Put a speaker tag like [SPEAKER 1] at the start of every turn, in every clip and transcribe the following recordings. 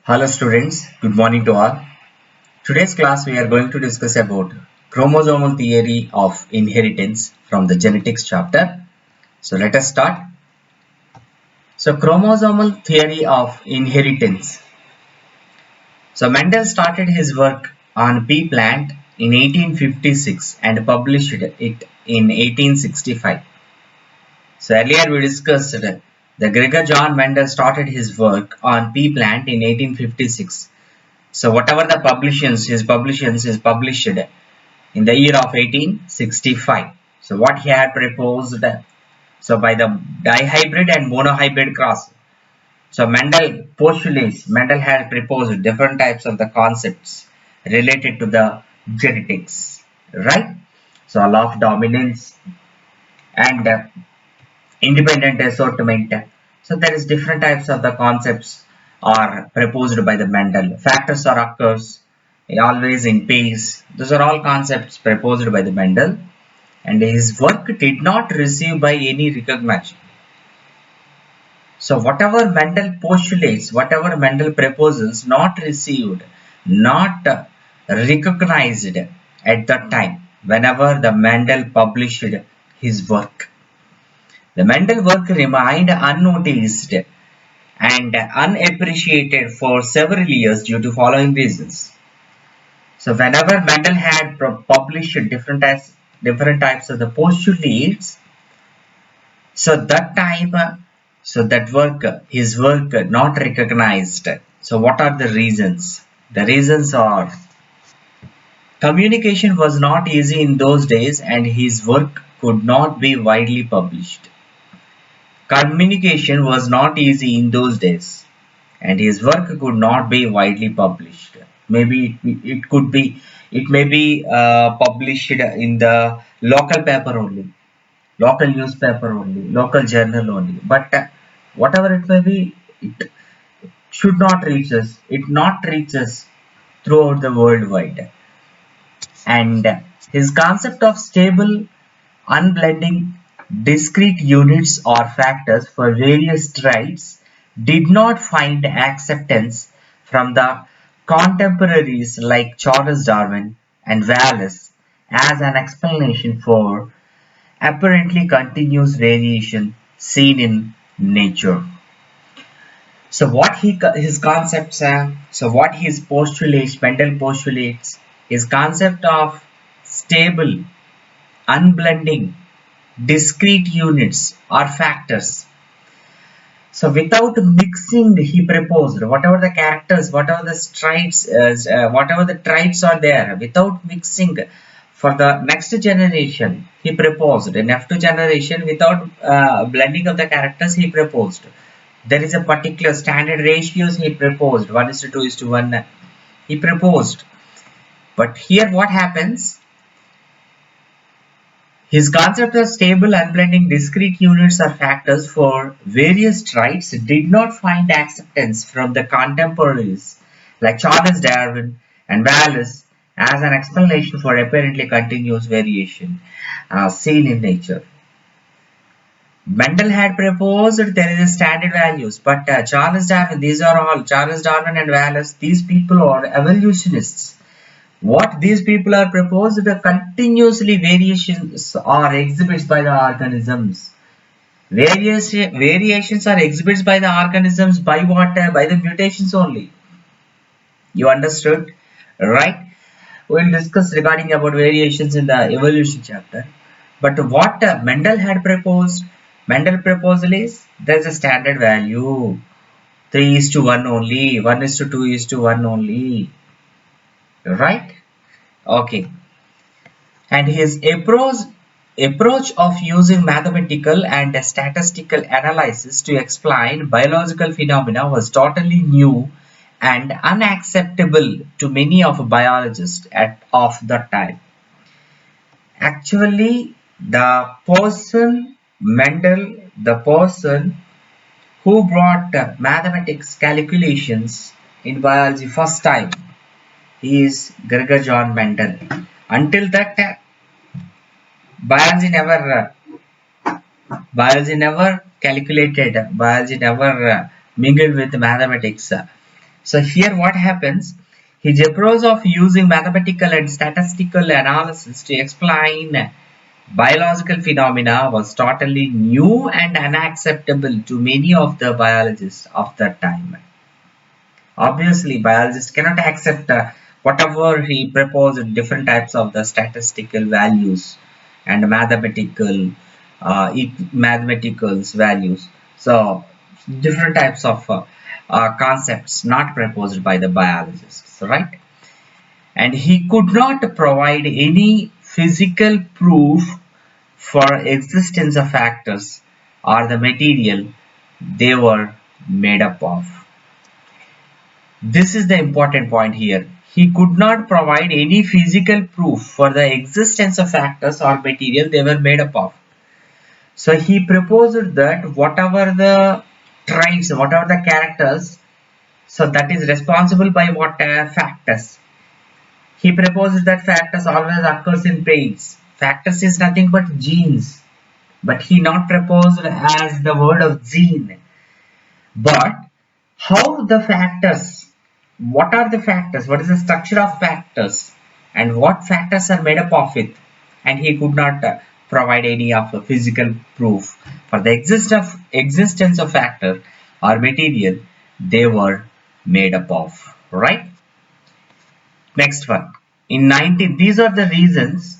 [SPEAKER 1] Hello students, good morning to all. Today's class we are going to discuss about chromosomal theory of inheritance from the genetics chapter. So let us start. So chromosomal theory of inheritance. So Mendel started his work on pea plant in 1856 and published it in 1865. So earlier we discussed the Gregor John Mendel started his work on pea plant in 1856. So whatever the publications is published in the year of 1865. So what he had proposed, so by the dihybrid and monohybrid cross. So Mendel had proposed different types of the concepts related to the genetics, right? So law of dominance and independent assortment. So there is different types of the concepts are proposed by the Mendel. Factors or occurs always in pace. Those are all concepts proposed by the Mendel, and his work did not receive by any recognition. So whatever Mendel postulates, whatever Mendel proposes, not received, not recognized at that time. Whenever the Mendel published his work. The Mendel work remained unnoticed and unappreciated for several years due to following reasons. So whenever Mendel had published different types of the postulates, so that time, so that work, his work not recognized. So what are the reasons? The reasons are communication was not easy in those days and his work could not be widely published. Communication was not easy in those days, and his work could not be widely published. Maybe it may be published in the local paper only, local newspaper only, local journal only. But whatever it may be, it should not reach us. It not reaches throughout the worldwide. And his concept of stable unblending discrete units or factors for various traits did not find acceptance from the contemporaries like Charles Darwin and Wallace as an explanation for apparently continuous variation seen in nature. So what his concepts are, so what his postulates, Mendel postulates, his concept of stable unblending discrete units or factors. So without mixing, he proposed whatever the characters, whatever the traits are there, without mixing for the next generation, he proposed in F2 generation without blending of the characters, he proposed. There is a particular standard ratios he proposed, 1 is to 2 is to 1, he proposed. But here what happens? His concept of stable unblending discrete units or factors for various traits did not find acceptance from the contemporaries like Charles Darwin and Wallace as an explanation for apparently continuous variation seen in nature. Mendel had proposed there is a standard values, but Charles Darwin, these are all Charles Darwin and Wallace, these people are evolutionists. What these people are proposed, the continuously variations are exhibits by the organisms. Variations are exhibits by the organisms by what? By the mutations only. You understood? Right? We'll discuss regarding about variations in the evolution chapter. But what Mendel had proposed, Mendel proposal is there's a standard value. 3 is to 1 only, 1 is to 2 is to 1 only. Right? Okay. And his approach of using mathematical and statistical analysis to explain biological phenomena was totally new and unacceptable to many of biologists of that time. Actually, the person who brought mathematics calculations in biology first time is Gregor John Mendel. Until that, biology never biology never calculated, biology never mingled with mathematics. So here what happens? His approach of using mathematical and statistical analysis to explain biological phenomena was totally new and unacceptable to many of the biologists of that time. Obviously, biologists cannot accept whatever he proposed, different types of the statistical values and mathematicals values. So, different types of concepts not proposed by the biologists, right? And he could not provide any physical proof for existence of factors or the material they were made up of. This is the important point here. He could not provide any physical proof for the existence of factors or material they were made up of. So he proposed that whatever the traits, whatever the characters, so that is responsible by what factors. He proposed that factors always occurs in pairs. Factors is nothing but genes, but he not proposed as the word of gene. But how the factors, what are the factors, what is the structure of factors, and what factors are made up of it, and he could not provide any of the physical proof for the existence of factor or material they were made up of, right? Next one. In 19, these are the reasons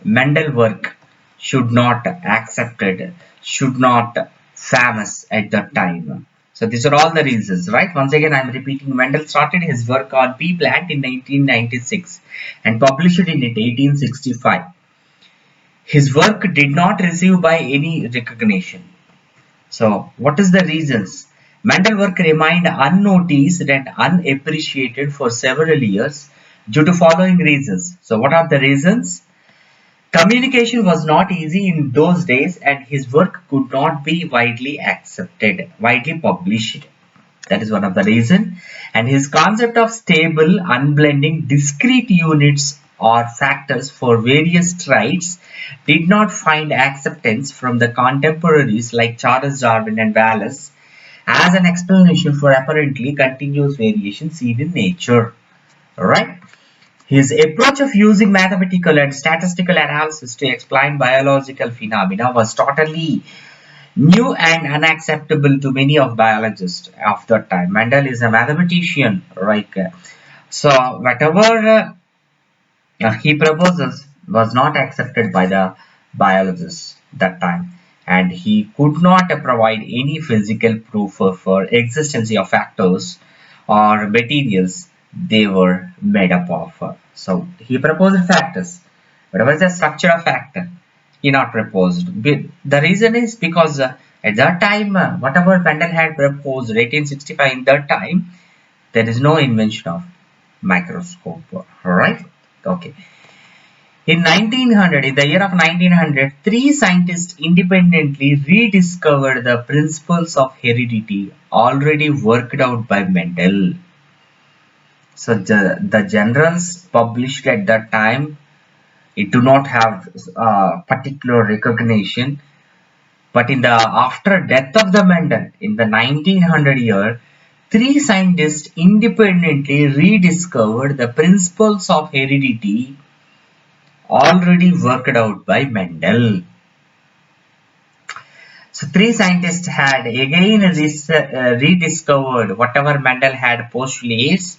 [SPEAKER 1] Mendel work should not accepted, should not famous at that time. So these are all the reasons, right? Once again, I am repeating, Mendel started his work on pea plant in 1996 and published it in 1865. His work did not receive by any recognition. So, what is the reasons? Mendel work remained unnoticed and unappreciated for several years due to following reasons. So, what are the reasons? Communication was not easy in those days and his work could not be widely accepted, widely published. That is one of the reasons. And his concept of stable, unblending, discrete units or factors for various traits did not find acceptance from the contemporaries like Charles Darwin and Wallace as an explanation for apparently continuous variation seen in nature. Alright? His approach of using mathematical and statistical analysis to explain biological phenomena was totally new and unacceptable to many of biologists of that time. Mendel is a mathematician, right? So whatever he proposes was not accepted by the biologists that time, and he could not provide any physical proof for existence of factors or materials they were made up of. So he proposed factors. What was the structure of factor? He not proposed. The reason is because at that time, whatever Mendel had proposed, 1865, in that time, there is no invention of microscope. Alright? Okay. In 1900, in the year of 1900, three scientists independently rediscovered the principles of heredity already worked out by Mendel. So the journals published at that time, it do not have particular recognition, but in the after death of the Mendel in the 1900 year, three scientists independently rediscovered the principles of heredity already worked out by Mendel. So three scientists had again rediscovered whatever Mendel had postulates.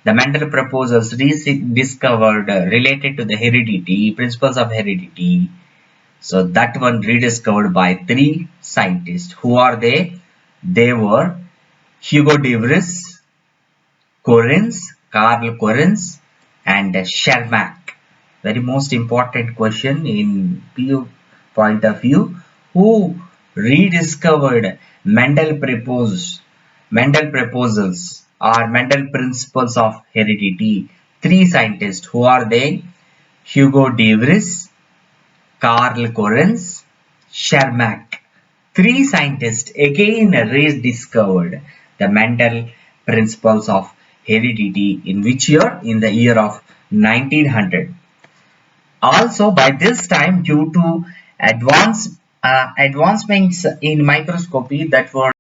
[SPEAKER 1] The Mendel proposals rediscovered related to the heredity, principles of heredity. So that one rediscovered by three scientists. Who are they? They were Hugo de Vries, Karl Correns, and Schermak. Very most important question in PU point of view. Who rediscovered Mendel proposals or Mendel principles of heredity? Three scientists. Who are they? Hugo de Vries, Karl Correns, Schermak. Three scientists again rediscovered the Mendel principles of heredity in which year? In the year of 1900. Also, by this time, due to advancements in microscopy that were